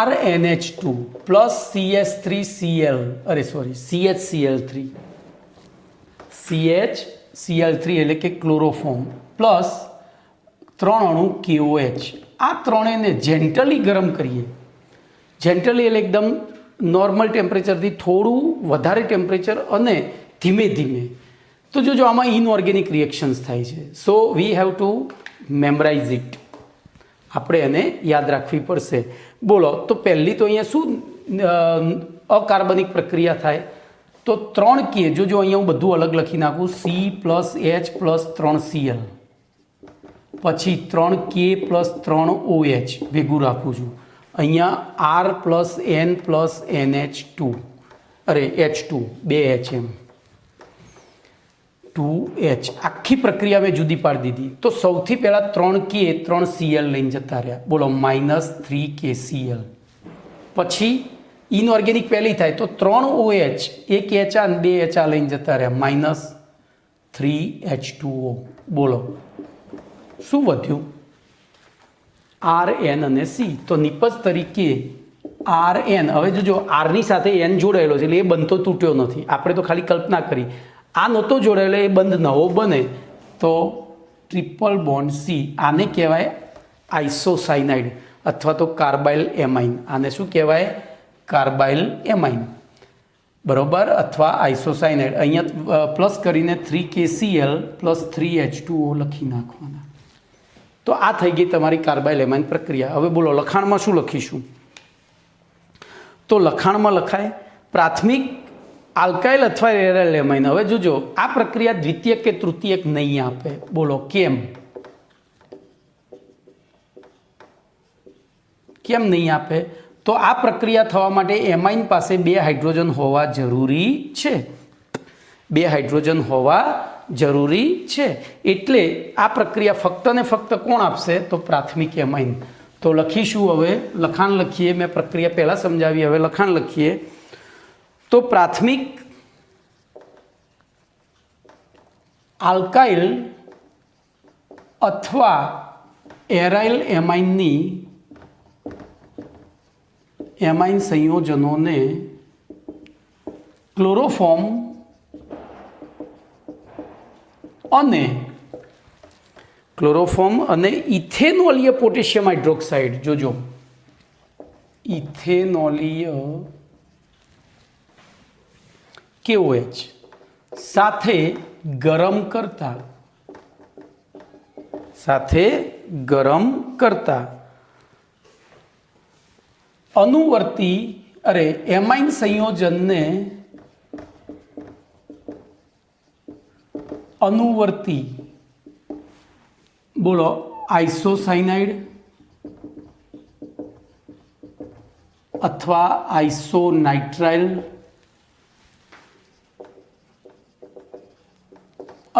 RnH2 પ્લસ CH3Cl, અરે સોરી CHCl3 એટલે કે ક્લોરોફોર્મ પ્લસ 3 અણુ KOH. આ ત્રણેયને જેન્ટલી ગરમ કરીએ. જેન્ટલી એટલે એકદમ નોર્મલ ટેમ્પરેચરથી થોડું વધારે ટેમ્પરેચર અને ધીમે ધીમે. તો જો આમાં ઇનઓર્ગેનિક રિએક્શન્સ થાય છે. સો we have to memorise it. આપણે એને યાદ રાખવી પડશે. બોલો, તો પહેલી તો અહીંયા શું અકાર્બનિક પ્રક્રિયા થાય? તો 3K, જો અહીંયા હું બધું અલગ લખી નાખું, C plus H plus 3Cl, પછી 3K પ્લસ 3OH ભેગું રાખું છું. અહીંયા R plus N plus NH2, અરે H2 2H એમ 2H. આખી પ્રક્રિયા મેં જુદી પાડી દીધી. તો સૌથી પહેલાં 3K 3Cl લઈને જતા રહ્યા. બોલો -3KCl. પછી ઇનઓર્ગેનિક પહેલી થાય તો 3OH 1H અને 2H લઈને જતા રહ્યા, -3H2O. બોલો શું વધ્યું? RN અને C. તો નિપજ તરીકે RN. હવે જોજો આરની સાથે N જોડાયેલો છે એટલે એ બંધ તો તૂટ્યો નથી. આપણે તો ખાલી કલ્પના કરી. આ નહોતો જોડાયેલો, એ બંધ નવો બને તો ટ્રિપલ બોન્ડ C. આને કહેવાય આઇસોસાયનાઇડ અથવા તો કાર્બાઇલ એમાઇન. આને શું કહેવાય? કાર્બાઇલ એમાઇન, બરોબર, અથવા આઇસોસાયનાઇડ. અહીંયા પ્લસ કરીને 3KCl પ્લસ 3H2O લખી નાખવાના. તો આ થઈ ગઈ તમારી કાર્બાઇલ એમાઇન પ્રક્રિયા. હવે બોલો લખાણમાં શું લખીશું? તો લખાણમાં લખાય પ્રાથમિક આલ્કાઇલ અથવા એરાઇલ એમાઇન, હવે જોજો આ પ્રક્રિયા દ્વિતીયક કે તૃતીયક નહીં આપે, બોલો કેમ? કેમ નહીં આપે? તો આ પ્રક્રિયા થવા માટે એમાઇન પાસે 2 હાઇડ્રોજન હોવા જરૂરી છે, 2 હાઇડ્રોજન હોવા જરૂરી છે. એટલે આ પ્રક્રિયા ફક્ત ને ફક્ત કોણ આપશે? તો પ્રાથમિક એમાઇન. તો લખીશું, હવે લખાણ લખીએ. મેં પ્રક્રિયા પહેલાં સમજાવી, હવે લખાણ લખીએ. તો પ્રાથમિક આલ્કાઇલ અથવા એરાઇલ એમાઇનની એમાઇન સંયોજનોને ક્લોરોફોર્મ અને ઇથેનોલીય પોટેશિયમ હાઇડ્રોક્સાઇડ, જોજો ઇથેનોલીય KOH સાથે ગરમ કરતા અનુવર્તી એમાઇન સંયોજનને અનુવર્તી, બોલો આઇસોસાયનાઇડ અથવા આઇસોનાઇટ્રાઇલ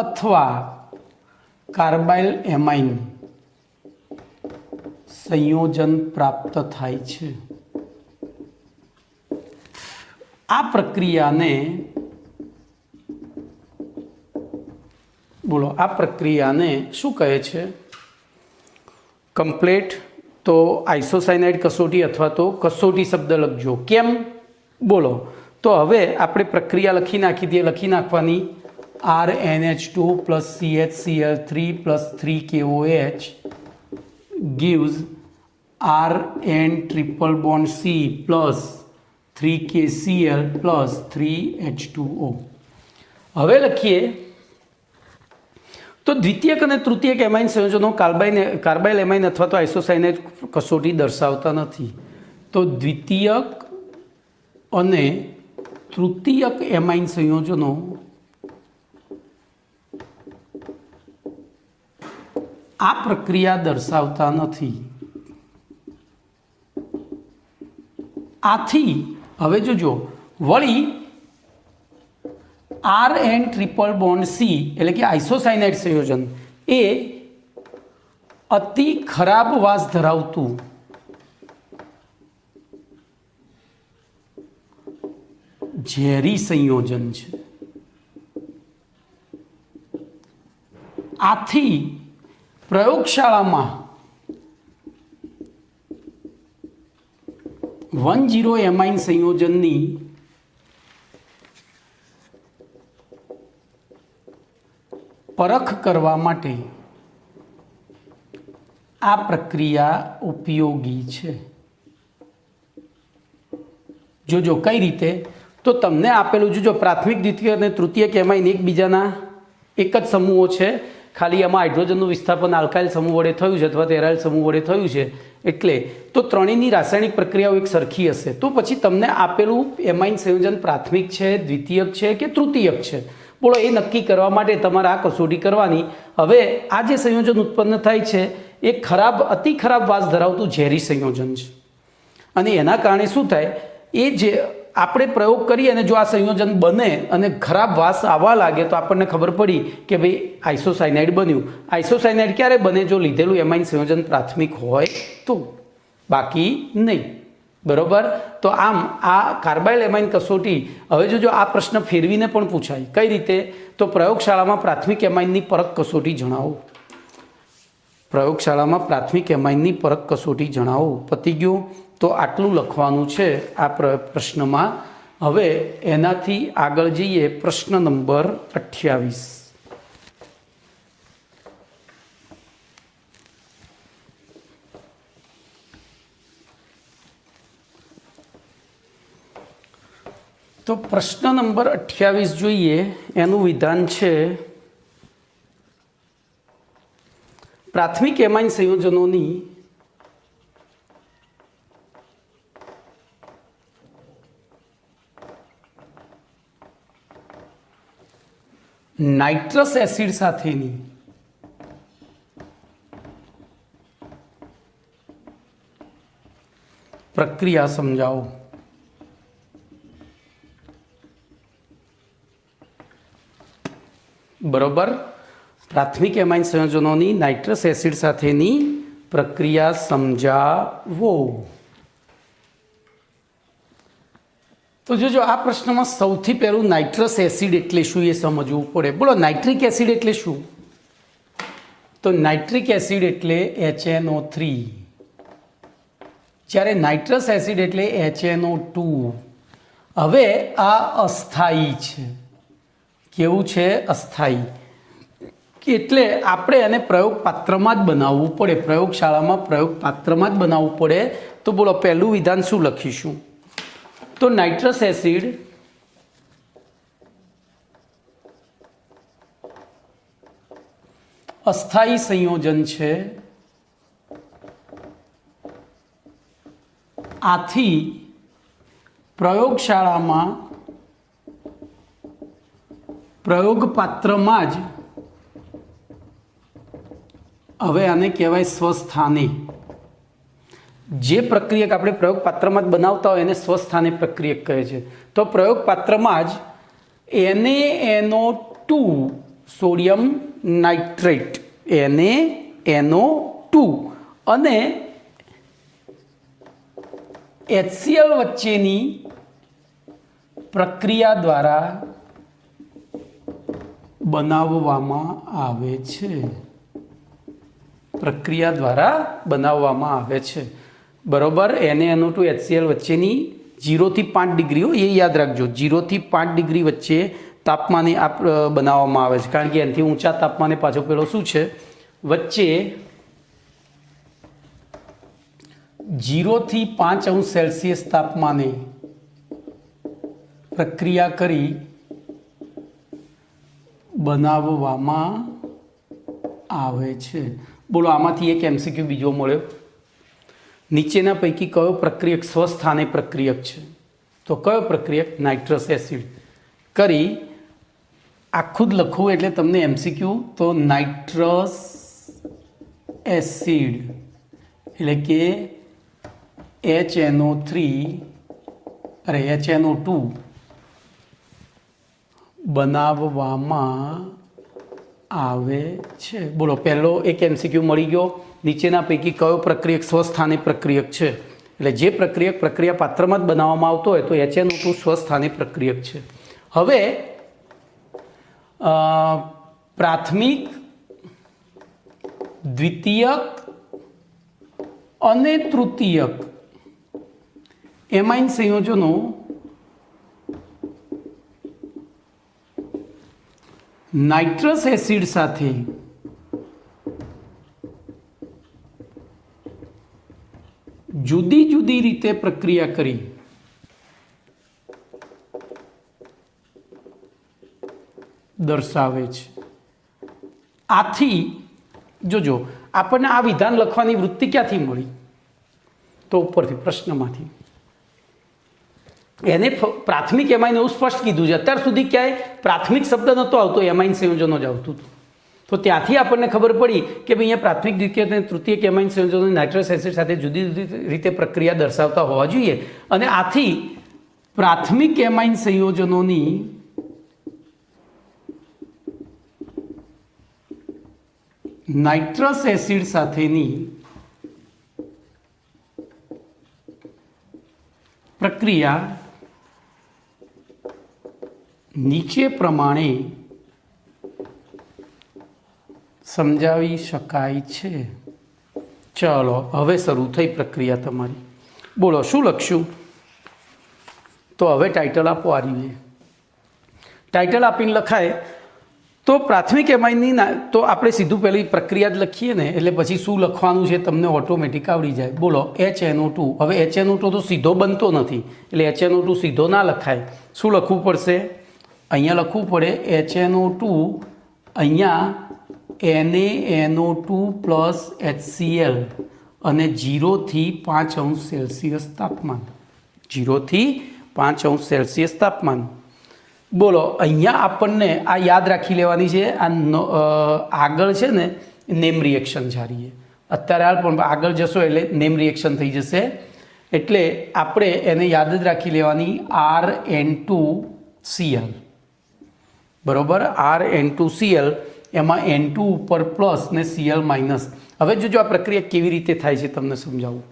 અથવા કાર્બાઇલ એમાઇન સંયોજન પ્રાપ્ત થાય છે. આ પ્રક્રિયાને શું કહે છે? કમ્પ્લેટ. તો આઇસોસાયનાઇડ કસોટી અથવા તો કસોટી શબ્દ લખજો. કેમ? બોલો. તો હવે આપણે પ્રક્રિયા લખી નાખી દઈએ. લખી નાખવાની RNH2 plus CHCl3 plus 3KOH gives RN triple bond C plus 3KCl plus 3H2O. હવે લખીએ તો દ્વિતીયક અને તૃતીયક એમાઇન સંયોજનો કાર્બાઇલ એમાઇન અથવા તો આઇસોસાયનાઇડ કસોટી દર્શાવતા નથી. તો દ્વિતીયક અને તૃતીયક એમાઇન સંયોજનો આ પ્રક્રિયા દર્શાવતા નથી. આથી હવે જોજો, વળી RN ટ્રિપલ બોન્ડ C એટલે કે આઇસોસાયનાઇડ સંયોજન એ અતિ ખરાબ વાસ ધરાવતું ઝેરી સંયોજન છે. આથી પ્રયોગશાળામાં 1,0 એમાઇન સંયોજનની પરખ કરવા માટે આ પ્રક્રિયા ઉપયોગી છે. જોજો કઈ રીતે? તો તમને આપેલું જોજો, પ્રાથમિક, દ્વિતીય અને તૃતીયક એમાઇન એકબીજાના એક જ સમૂહો છે, ખાલી આમાં હાઇડ્રોજનનું વિસ્થાપન આલ્કાઇલ સમૂહ વડે થયું છે અથવા તો એરાઇલ સમૂહ વડે થયું છે. એટલે તો ત્રણેયની રાસાયણિક પ્રક્રિયાઓ એક સરખી હશે. તો પછી તમને આપેલું એમાઇન સંયોજન પ્રાથમિક છે, દ્વિતીયક છે કે તૃતીયક છે, બોલો એ નક્કી કરવા માટે તમારે આ કસોટી કરવાની. હવે આ જે સંયોજન ઉત્પન્ન થાય છે એ અતિ ખરાબ વાસ ધરાવતું ઝેરી સંયોજન છે. અને એના કારણે શું થાય? એ જે આપણે પ્રયોગ કરીએ અને જો આ સંયોજન બને અને ખરાબ વાસ આવવા લાગે તો આપણને ખબર પડી કે ભાઈ આઇસોસાયનાઇડ બન્યું. આઇસોસાયનાઇડ ક્યારે બને? જો લીધેલું એમાઇન સંયોજન પ્રાથમિક હોય તો, બાકી નહીં. બરોબર? તો આમ આ કાર્બાઇલ એમાઇન કસોટી, હવે જોજો આ પ્રશ્ન ફેરવીને પણ પૂછાય. કઈ રીતે? તો પ્રયોગશાળામાં પ્રાથમિક એમાઇનની પરખ કસોટી જણાવો. પ્રયોગશાળામાં પ્રાથમિક એમાઇનની પરખ કસોટી જણાવો. પતી ગયું? તો આટલું લખવાનું છે આ પ્રશ્નમાં. હવે એનાથી આગળ જઈએ. પ્રશ્ન નંબર 28. તો પ્રશ્ન નંબર 28 જોઈએ. એનું વિધાન છે પ્રાથમિક એમાઇન સંયોજનોની નાઇટ્રસ એસિડ સાથેની પ્રક્રિયા સમજાવો. બરોબર, પ્રાથમિક એમાઇન સંયોજનોની નાઇટ્રસ એસિડ સાથેની પ્રક્રિયા સમજાવો. તો જોજો આ પ્રશ્નમાં સૌથી પહેલું નાઇટ્રસ એસિડ એટલે શું એ સમજવું પડે. બોલો નાઇટ્રિક એસિડ એટલે શું? તો નાઇટ્રિક એસિડ એટલે HNO3, જ્યારે નાઇટ્રસ એસિડ એટલે HNO2. હવે આ અસ્થાયી છે. કેવું છે? અસ્થાયી. એટલે આપણે એને પ્રયોગ પાત્રમાં જ બનાવવું પડે, પ્રયોગશાળામાં પ્રયોગ પાત્રમાં જ બનાવવું પડે. તો બોલો પહેલું વિધાન શું લખીશું? તો નાઇટ્રસ એસિડ અસ્થાયી સંયોજન છે, આથી પ્રયોગશાળામાં પ્રયોગપાત્રમાં જ, હવે આને કહેવાય સ્વસ્થાને. જે પ્રક્રિયક આપણે પ્રયોગપાત્રમાં જ બનાવતા હોય એને સ્વસ્થાને પ્રક્રિયક કહે છે. તો પ્રયોગપાત્રમાં જ NaNO2 સોડિયમ નાઇટ્રેટ NaNO2 અને HCl વચ્ચેની પ્રક્રિયા દ્વારા બનાવવામાં આવે છે. પ્રક્રિયા દ્વારા બનાવવામાં આવે છે. બરોબર. NaNO2 HCl વચ્ચેની 0 થી 5 ડિગ્રી, એ યાદ રાખજો, 0 થી 5 ડિગ્રી વચ્ચે તાપમાને આ બનાવવામાં આવે છે. કારણ કે એનાથી ઊંચા તાપમાને પાછો પેલો શું છે, વચ્ચે 0 થી 5 અંશ સેલ્સિયસ તાપમાને પ્રક્રિયા કરી બનાવવામાં આવે છે. બોલો આમાંથી એક MCQ બીજો મળ્યો. નીચેના પૈકી કયો પ્રક્રિયક સ્વસ્થાને પ્રક્રિયક છે? તો કયો પ્રક્રિયક? Nitrous acid. કરી આખું જ લખવું એટલે તમને MCQ. તો નાઇટ્રસ એસિડ એટલે કે HNO2 બનાવવામાં આવે છે. બોલો પહેલો એક MCQ મળી ગયો. નીચેના પૈકી કયો પ્રક્રિયક સ્વસ્થાને પ્રક્રિયક છે? એટલે જે પ્રક્રિયા પાત્રમાં જ બનાવવામાં આવતો હોય તો HNO2 સ્વસ્થાને પ્રક્રિયક છે. હવે પ્રાથમિક, દ્વિતીયક અને તૃતીયક એમાઇન સંયોજનો નાઇટ્રસ એસિડ સાથે જુદી જુદી રીતે પ્રક્રિયા કરી દર્શાવે છે. આથી જોજો આપણને આ વિધાન લખવાની વૃત્તિ ક્યાંથી મળી? તો ઉપરથી પ્રશ્નમાંથી. એને પ્રાથમિક એમાઇન એવું સ્પષ્ટ કીધું છે. અત્યાર સુધી ક્યાંય પ્રાથમિક શબ્દ નહોતો આવતો, એમાઇન સંયોજનો જ આવતું હતું. તો ત્યાંથી આપણને ખબર પડી કે ભાઈ અહીંયા પ્રાથમિક, દ્વિતીય અને તૃતીયક એમાઇન સંયોજનો નાઇટ્રસ એસિડ સાથે જુદી જુદી રીતે પ્રક્રિયા દર્શાવતા હોવા જોઈએ. અને આથી પ્રાથમિક એમાઇન સંયોજનોની નાઇટ્રસ એસિડ સાથેની પ્રક્રિયા નીચે પ્રમાણે સમજાવી શકાય છે. ચલો હવે શરૂ થઈ પ્રક્રિયા તમારી. બોલો શું લખશું? તો હવે ટાઇટલ આપો. આ રીતે ટાઇટલ આપીને લખાય તો પ્રાથમિક એમાઇનની તો આપણે સીધું પહેલી પ્રક્રિયા જ લખીએ ને, એટલે પછી શું લખવાનું છે તમને ઓટોમેટિક આવડી જાય. બોલો HNO2. હવે HNO2 તો સીધો બનતો નથી એટલે HNO2 સીધો ના લખાય. શું લખવું પડશે? અહીંયા લખવું પડે HNO2, અહીંયા NaNO2 પ્લસ HCl અને 0 થી 5 અંશ સેલ્સિયસ તાપમાન. 0 થી 5 અંશ સેલ્સિયસ તાપમાન. બોલો અહીંયા આપણને આ યાદ રાખી લેવાની છે, આગળ છે ને નેમ રિએક્શન જારીએ, અત્યારે હાલ પણ આગળ જશો એટલે નેમ રિએક્શન થઈ જશે, એટલે આપણે એને યાદ જ રાખી લેવાની RN2Cl, બરોબર, RN2Cl, એમાં N2 ઉપર પ્લસ ને Cl માઇનસ. હવે જો આ પ્રક્રિયા કેવી રીતે થાય છે તમને સમજાવું.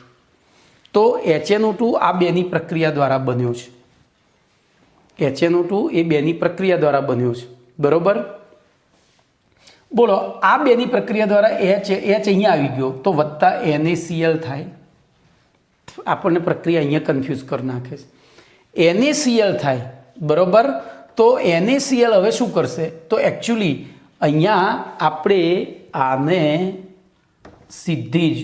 તો HNO2 આ બેની પ્રક્રિયા દ્વારા બન્યો છે, HNO2 એ બેની પ્રક્રિયા દ્વારા બન્યો છે, બરોબર. બોલો આ બેની પ્રક્રિયા દ્વારા H અહીંયા આવી ગયો તો વત્તા NaCl થાય, આપણને પ્રક્રિયા અહીંયા કન્ફ્યુઝ કરી નાખે છે, NaCl થાય, બરોબર. તો NaCl હવે શું કરશે, તો એકચ્યુઅલી અહીંયા આપણે આને સીધી જ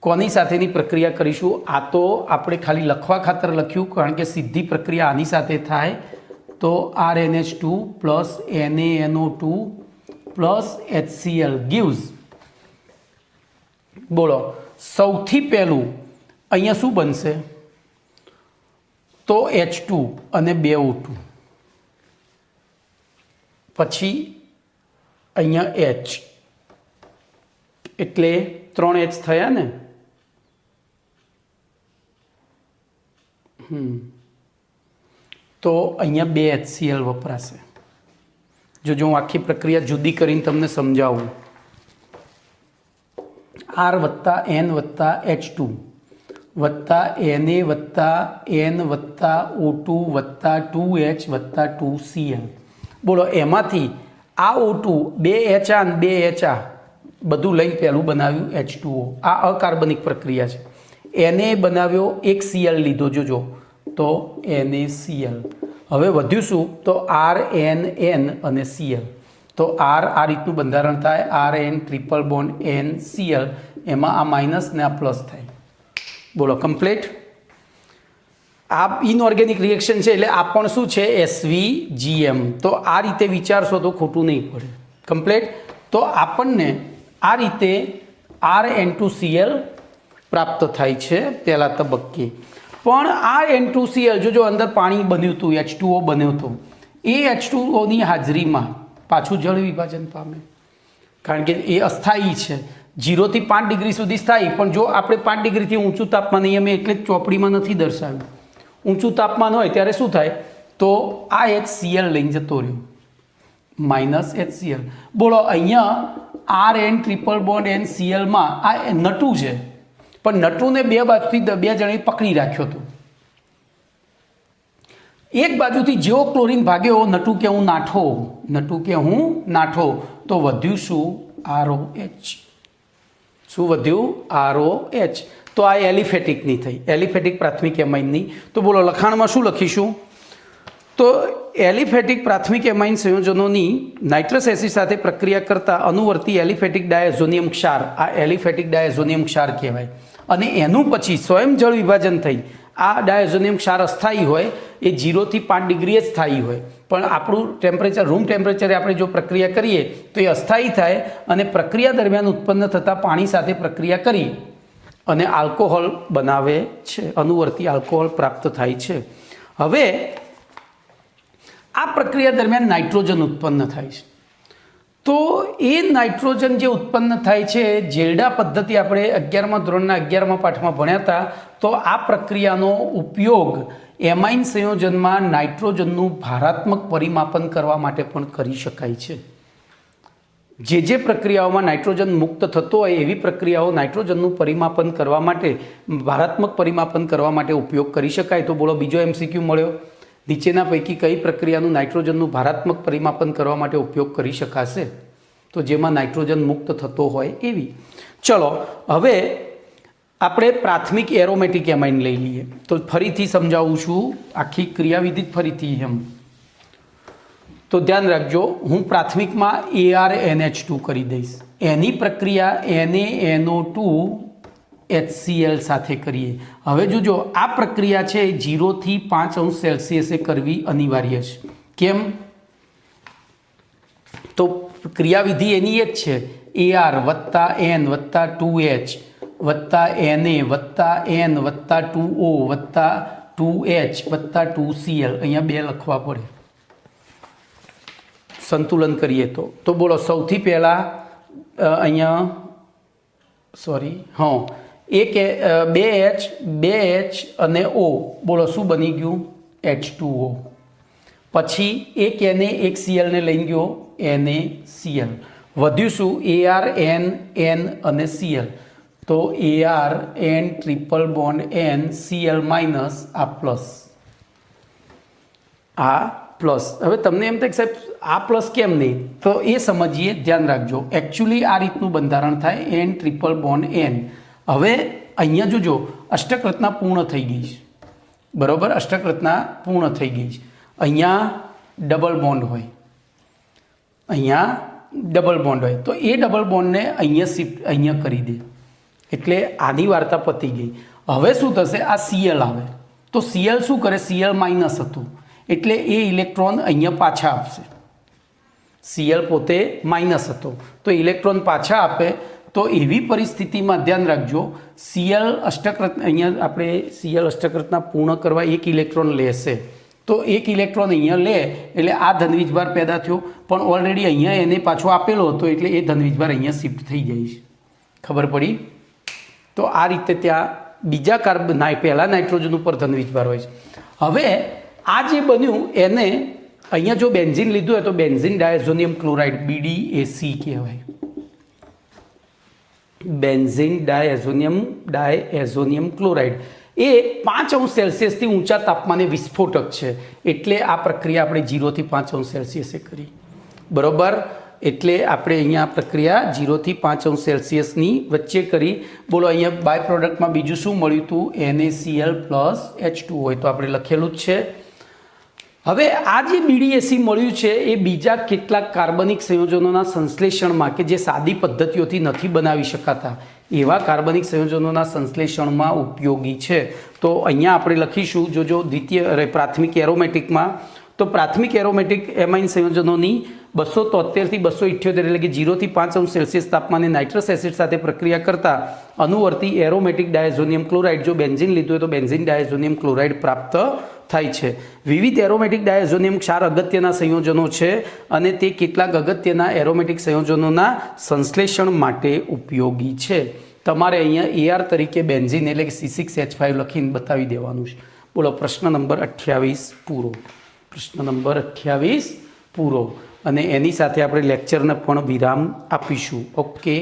કોની સાથેની પ્રક્રિયા કરીશું, આ તો આપણે ખાલી લખવા ખાતર લખ્યું, કારણ કે સીધી પ્રક્રિયા આની સાથે થાય, તો RNH2 plus NaNO2 plus HCl gives, બોલો સૌથી પહેલું અહીંયા શું બનશે, તો H2 અને 2 O2, પછી અહીંયા H, એટલે 3 H થયા ને. તો અહીંયા 2 HCl વપરાશે. જો હું આખી પ્રક્રિયા જુદી કરીને તમને સમજાવું, R વત્તા N વત્તા H2 વત્તા Na વત્તા N વત્તા O2 વત્તા 2H વત્તા 2Cl. બોલો એમાંથી આ O2 2 HA ને 2 HA બધું લઈને પહેલું બનાવ્યું H2O, આ અકાર્બનિક પ્રક્રિયા છે. Na બનાવ્યો એક Cl લીધો, જોજો તો NaCl. હવે વધ્યું શું, તો RNN અને Cl. તો R આ રીતનું બંધારણ થાય, RN ટ્રિપલ બોન્ડ NCl, એમાં આ માઇનસ ને આ પ્લસ થાય. બોલો કમ્પ્લીટ. આ ઇનઓર્ગેનિક રિએક્શન છે એટલે આ પણ શું છે, SVGM. તો આ રીતે વિચારશો તો ખોટું નહીં પડે. કમ્પ્લીટ. તો આપણને આ રીતે RN2Cl પ્રાપ્ત થાય છે પહેલા તબક્કે. પણ આ N2Cl જો અંદર પાણી બન્યું હતું, H2O બન્યો હતો, એ H2Oની હાજરીમાં પાછું જળ વિભાજન પામે, કારણ કે એ અસ્થાયી છે, 0 થી 5 ડિગ્રી સુધી સ્થાયી. પણ જો આપણે 5 ડિગ્રીથી ઊંચું તાપમાન, અહીંયા મેં એટલે જ ચોપડીમાં નથી દર્શાવ્યું, ઊંચું તાપમાન હોય ત્યારે શું થાય, તો આ HCl લઈને જતો રહ્યો, માઇનસ HCl. બોલો અહીંયા RN ટ્રિપલ બોન્ડ NClમાં આ નટુ છે, પણ નટુને બે બાજુથી 2 જણે પકડી રાખ્યો હતો. એક બાજુથી જેવો ક્લોરીન ભાગ્યો, નટુ કે હું નાઠો, નટુ કે હું નાઠો, તો વધ્યું શું, ROH. શું વધ્યું, ROH. તો આ એલિફેટિકની થઈ, એલિફેટિક પ્રાથમિક એમાઇનની. તો બોલો લખાણમાં શું લખીશું, તો એલિફેટિક પ્રાથમિક એમાઇન સંયોજનોની નાઇટ્રસ એસિડ સાથે પ્રક્રિયા કરતા અનુવર્તી એલિફેટિક ડાયઝોનિયમ ક્ષાર, આ એલિફેટિક ડાયઝોનિયમ ક્ષાર કહેવાય. અને એનું પછી સ્વયં જળ વિભાજન થઈ, આ ડાયઝોનિયમ ક્ષાર અસ્થાયી હોય, એ 0 થી 5 ડિગ્રી જ સ્થાયી હોય, પણ આપણું ટેમ્પરેચર, રૂમ ટેમ્પરેચરે આપણે જો પ્રક્રિયા કરીએ તો એ અસ્થાયી થાય, અને પ્રક્રિયા દરમિયાન ઉત્પન્ન થતા પાણી સાથે પ્રક્રિયા કરી અને આલ્કોહોલ બનાવે છે, અનુવર્તી આલ્કોહોલ પ્રાપ્ત થાય છે. હવે આ પ્રક્રિયા દરમિયાન નાઇટ્રોજન ઉત્પન્ન થાય છે. તો એ નાઇટ્રોજન જે ઉત્પન્ન થાય છે, જેલ્ડા પદ્ધતિ આપણે 11મા ધોરણના 11મા પાઠમાં ભણ્યા હતા. તો આ પ્રક્રિયાનો ઉપયોગ એમાઇન સંયોજનમાં નાઇટ્રોજનનું ભારાત્મક પરિમાપન કરવા માટે પણ કરી શકાય છે. જે પ્રક્રિયાઓમાં નાઇટ્રોજન મુક્ત થતો હોય એવી પ્રક્રિયાઓ નાઇટ્રોજનનું પરિમાપન કરવા માટે, ભારાત્મક પરિમાપન કરવા માટે ઉપયોગ કરી શકાય. તો બોલો બીજો MCQ મળ્યો, નીચેના પૈકી કઈ પ્રક્રિયાનું નાઇટ્રોજનનું ભારાત્મક પરિમાપન કરવા માટે ઉપયોગ કરી શકાશે, તો જેમાં નાઇટ્રોજન મુક્ત થતો હોય એવી. ચલો હવે આપણે પ્રાથમિક એરોમેટિક એમાઇન લઈ લઈએ. તો ફરીથી સમજાવું છું આખી ક્રિયાવિધિ ફરીથી એમ. તો ધ્યાન રાખજો, હું પ્રાથમિકમાં ArNH2 કરી દઈશ, એની પ્રક્રિયા NaNO2 HCl સાથે કરીએ. હવે જોજો આ પ્રક્રિયા છે 0 થી 5 અંશ સેલ્સિયસે કરવી અનિવાર્ય છે. કેમ, તો ક્રિયાવિધિ એની એ જ છે, Ar વત્તા N વત્તા 2H વત્તા Na વત્તા N વત્તા 2O વત્તા 2H વત્તા 2Cl. અહીંયા 2 લખવા પડે, સંતુલન કરીએ તો બોલો સૌથી પહેલાં અહીંયા સોરી એક 2H અને O બોલો શું બની ગયું H2O. પછી એક Na એક Cl ને લઈ ગયો NaCl. વધ્યું શું AR N અને Cl. તો AR N triple bond N Cl minus આ પ્લસ હવે તમને એમ થાય સાહેબ આ પ્લસ કેમ નહીં, તો એ સમજીએ, ધ્યાન રાખજો. એકચ્યુઅલી આ રીતનું બંધારણ થાય N ટ્રિપલ બોન્ડ N. હવે અહીંયા જોજો અષ્ટક રચના પૂર્ણ થઈ ગઈ છે, બરોબર, અષ્ટક રચના પૂર્ણ થઈ ગઈ છે. અહીંયા ડબલ બોન્ડ હોય, તો એ ડબલ બોન્ડને અહીંયા શિફ્ટ અહીંયા કરી દે એટલે આની વાર્તા પતી ગઈ. હવે શું થશે, આ Cl આવે તો Cl શું કરે, Cl માઇનસ હતું એટલે એ ઇલેક્ટ્રોન અહીંયા પાછા આપશે. Cl પોતે માઇનસ હતો તો ઇલેક્ટ્રોન પાછા આપે. તો એવી પરિસ્થિતિમાં ધ્યાન રાખજો Cl અષ્ટક અહીંયા આપણે Cl અષ્ટક રચના પૂર્ણ કરવા એક ઇલેક્ટ્રોન લેશે તો એક ઇલેક્ટ્રોન અહીંયા લે એટલે આ ધનવીજભાર પેદા થયો, પણ ઓલરેડી અહીંયા એને પાછો આપેલો હતો એટલે એ ધનવીજભાર અહીંયા શિફ્ટ થઈ જાય છે. ખબર પડી? તો આ રીતે ત્યાં બીજા કાર્બન પહેલા નાઇટ્રોજન ઉપર ધનવીજભાર હોય છે. હવે આ જે બન્યું એને અહીંયા જો બેન્ઝીન લીધું હોય તો બેન્ઝીન ડાયઝોનિયમ ક્લોરાઇડ BDAC કહેવાય. બેન્ઝીન ડાયઝોનિયમ ક્લોરાઇડ એ 5°C થી ઊંચા તાપમાને વિસ્ફોટક છે એટલે આ પ્રક્રિયા આપણે 0 થી 5°C કરી, બરોબર. એટલે આપણે અહીંયા આ પ્રક્રિયા 0 થી 5°C ની વચ્ચે કરી. બોલો અહીંયા બાય પ્રોડક્ટમાં બીજું શું મળ્યું હતું, NaCl પ્લસ H2O હોય તો આપણે લખેલું જ છે. હવે આ જે BDAC મળ્યું છે એ બીજા કેટલાક કાર્બનિક સંયોજનોના સંશ્લેષણમાં કે જે સાદી પદ્ધતિઓથી નથી બનાવી શકાતા એવા કાર્બનિક સંયોજનોના સંશ્લેષણમાં ઉપયોગી છે. તો અહીંયા આપણે લખીશું જો પ્રાથમિક એરોમેટિકમાં તો પ્રાથમિક એરોમેટિક એમાઇન સંયોજનોની 273 થી 278 એટલે કે 0 થી 5°C તાપમાને નાઇટ્રસ એસિડ સાથે પ્રક્રિયા કરતા અનુવર્તી એરોમેટિક ડાયઝોનિયમ ક્લોરાઇડ જો બેન્ઝીન લીધું હોય તો બેન્ઝીન ડાયઝોનિયમ ક્લોરાઇડ પ્રાપ્ત થાય છે. વિવિધ એરોમેટિક ડાયઝોનિયમ ક્ષાર અગત્યના સંયોજનો છે અને તે કેટલાક અગત્યના એરોમેટિક સંયોજનોના સંશ્લેષણ માટે ઉપયોગી છે. તમારે અહીંયા AR તરીકે બેન્ઝીન એટલે કે C6H5 લખીને બતાવી દેવાનું છે. બોલો પ્રશ્ન નંબર 28 પૂરો. પ્રશ્ન નંબર 28 પૂરો. અને એની સાથે આપણે લેક્ચરને પણ વિરામ આપીશું. ઓકે.